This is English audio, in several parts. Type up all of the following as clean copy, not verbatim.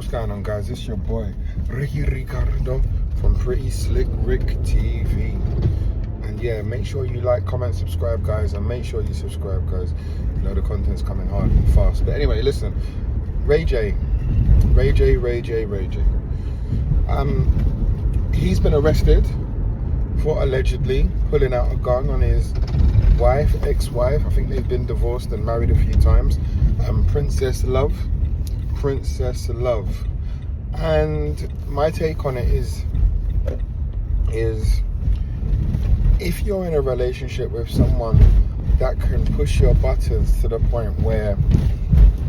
What's going on, guys? It's your boy Ricky Ricardo from Pretty Slick Rick TV. And yeah, make sure you like, comment, subscribe, guys, and make sure you subscribe, guys. You know the content's coming hard and fast. But anyway, listen, Ray J. He's been arrested for allegedly pulling out a gun on his ex-wife. I think they've been divorced and married a few times. Princess Love. And my take on it is if you're in a relationship with someone that can push your buttons to the point where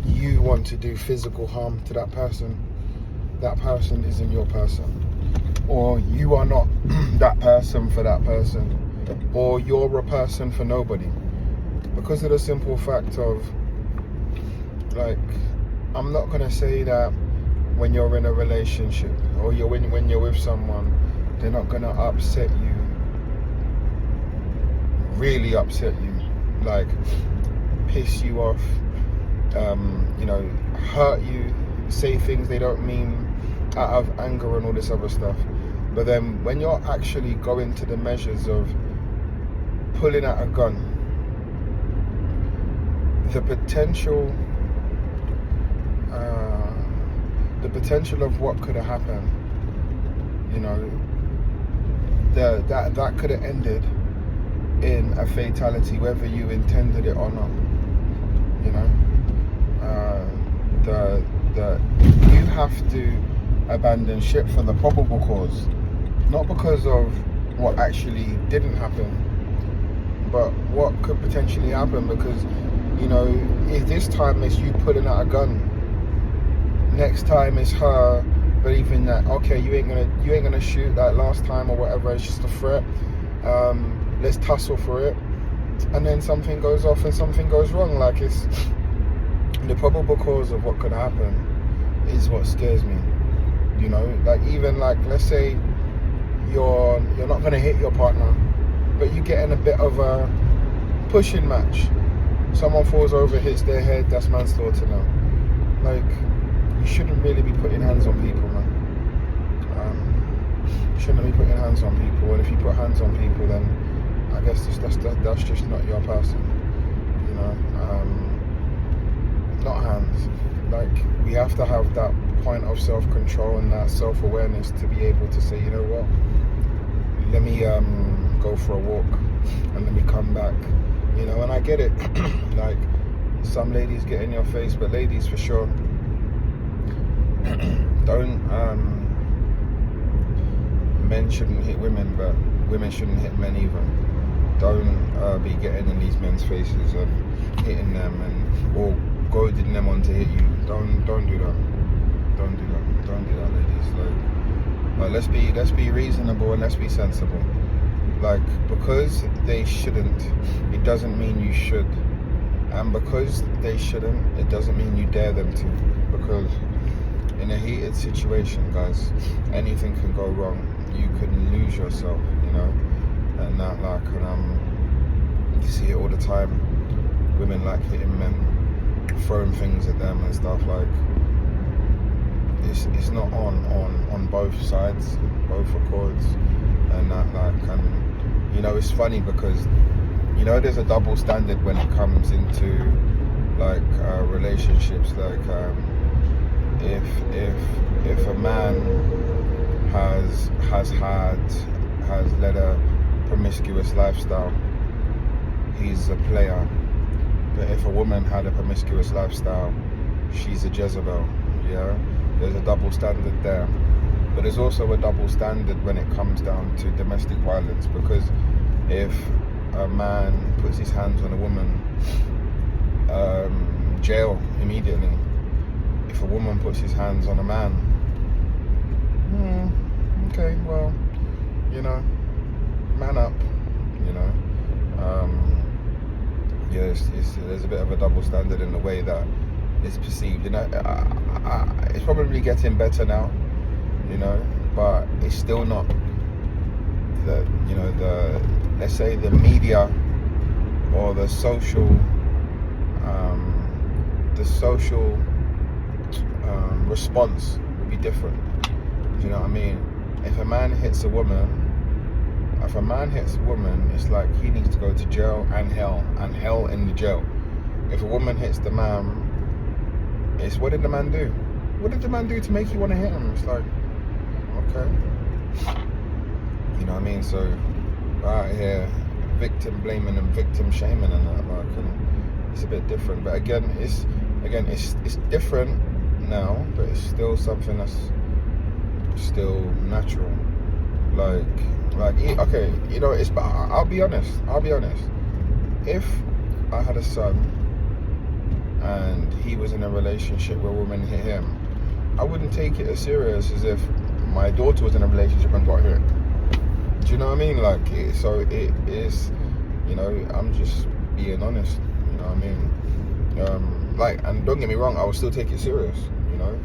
you want to do physical harm to that person isn't your person, or you are not that person for that person, or you're a person for nobody, because of the simple fact of, like, I'm not gonna say that when you're in a relationship or when you're with someone, they're not gonna upset you, really upset you, like piss you off, hurt you, say things they don't mean out of anger and all this other stuff. But then when you're actually going to the measures of pulling out a gun, the potential of what could have happened, that could have ended in a fatality, whether you intended it or not. You have to abandon ship for the probable cause, not because of what actually didn't happen, but what could potentially happen. Because if this time it's you pulling out a gun, next time it's her believing that, okay, you ain't gonna shoot like last time or whatever, it's just a threat, let's tussle for it, and then something goes off and something goes wrong. Like, it's the probable cause of what could happen is what scares me. Like, even like, let's say you're not gonna hit your partner, but you get in a bit of a pushing match, someone falls over, hits their head, that's manslaughter now. Like, you shouldn't really be putting hands on people, man. You shouldn't be putting hands on people, and if you put hands on people, then I guess that's just not your person. Not hands. Like, we have to have that point of self-control and that self-awareness to be able to say, you know what, let me go for a walk and let me come back. And I get it. Like, some ladies get in your face, but ladies, for sure, men shouldn't hit women, but women shouldn't hit men either. Don't be getting in these men's faces and hitting them or goading them on to hit you. Don't do that. Don't do that, ladies. Like, let's be reasonable and let's be sensible. Like, because they shouldn't, it doesn't mean you should. And because they shouldn't, it doesn't mean you dare them to. Because in a heated situation, guys, anything can go wrong. You can lose yourself, and that, like, and you see it all the time. Women like hitting men, throwing things at them and stuff. Like, it's not on both sides, both accords, and that, like, and it's funny because there's a double standard when it comes into, like, relationships. Like, if a man has led a promiscuous lifestyle, he's a player. But if a woman had a promiscuous lifestyle, she's a Jezebel. Yeah, there's a double standard there. But there's also a double standard when it comes down to domestic violence, because if a man puts his hands on a woman, jail immediately. If a woman puts his hands on a man, okay, well, man up, there's a bit of a double standard in the way that it's perceived. It's probably getting better now, but it's still not the let's say the media or the social response will be different. Do you know what I mean? If a man hits a woman, it's like he needs to go to jail and hell in the jail. If a woman hits the man, it's what did the man do? What did the man do to make you want to hit him? It's like, okay. You know what I mean? So, out here, victim blaming and victim shaming and that, like, and it's a bit different. But again, it's different now, but it's still something that's still natural. Like, okay, you know, but I'll be honest. If I had a son and he was in a relationship where women hit him, I wouldn't take it as serious as if my daughter was in a relationship and got hit. Do you know what I mean? Like, so it is, you know, I'm just being honest, you know what I mean? Like, and don't get me wrong, I will still take it serious, you know,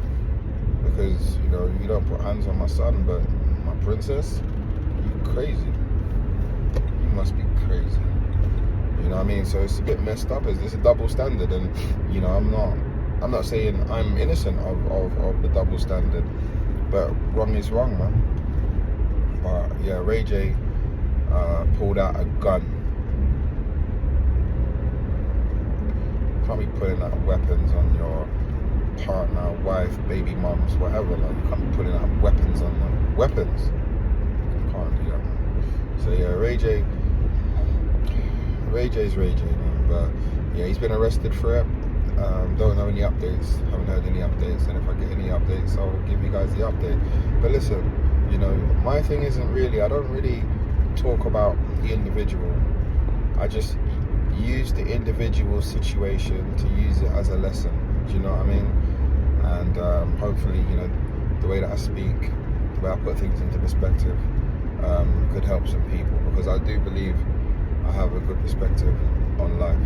because, you know, you don't put hands on my son, but my princess, you crazy. You must be crazy. You know what I mean? So it's a bit messed up. It's a double standard, and, you know, I'm not saying I'm innocent of the double standard, but wrong is wrong, man. But yeah, Ray J pulled out a gun. You can't be pulling out weapons on your partner, wife, baby mums, whatever. Like, you can't be pulling out weapons on them. Weapons. You can't do that, man. So yeah, Ray J's Ray J, man. But yeah, he's been arrested for it. Don't know any updates. Haven't heard any updates. And if I get any updates, I'll give you guys the update. But listen, you know, my thing isn't really, I don't really talk about the individual. I just use the individual situation to use it as a lesson. Do you know what I mean? And hopefully, you know, the way that I speak, the way I put things into perspective, could help some people, because I do believe I have a good perspective on life.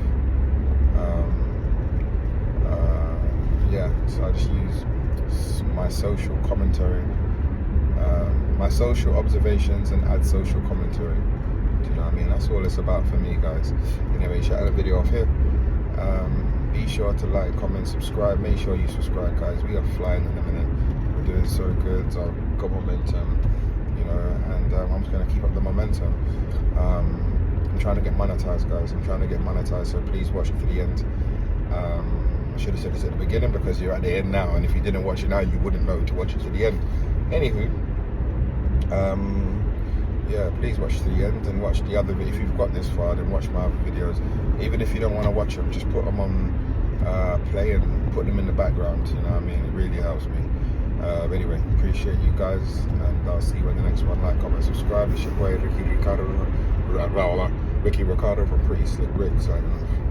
Yeah, so I just use my social commentary, my social observations, and add social commentary. Do you know what I mean? That's all it's about for me, guys. Anyway, shut the video off here. Be sure to like, comment, subscribe. Make sure you subscribe, guys. We are flying in a minute. We're doing so good. So I've got momentum, you know, and I'm just going to keep up the momentum. I'm trying to get monetized, guys. I'm trying to get monetized, so please watch it to the end. I should have said this at the beginning, because you're at the end now, and if you didn't watch it now, you wouldn't know to watch it to the end. Anywho, yeah, please watch to the end, and watch the other videos. If you've got this far, then watch my other videos. Even if you don't want to watch them, just put them on play and put them in the background. You know what I mean? It really helps me. But anyway, appreciate you guys, and I'll see you in the next one. Like, comment, subscribe. It's your boy Ricky Ricardo from Pretty Slick Rick signing off.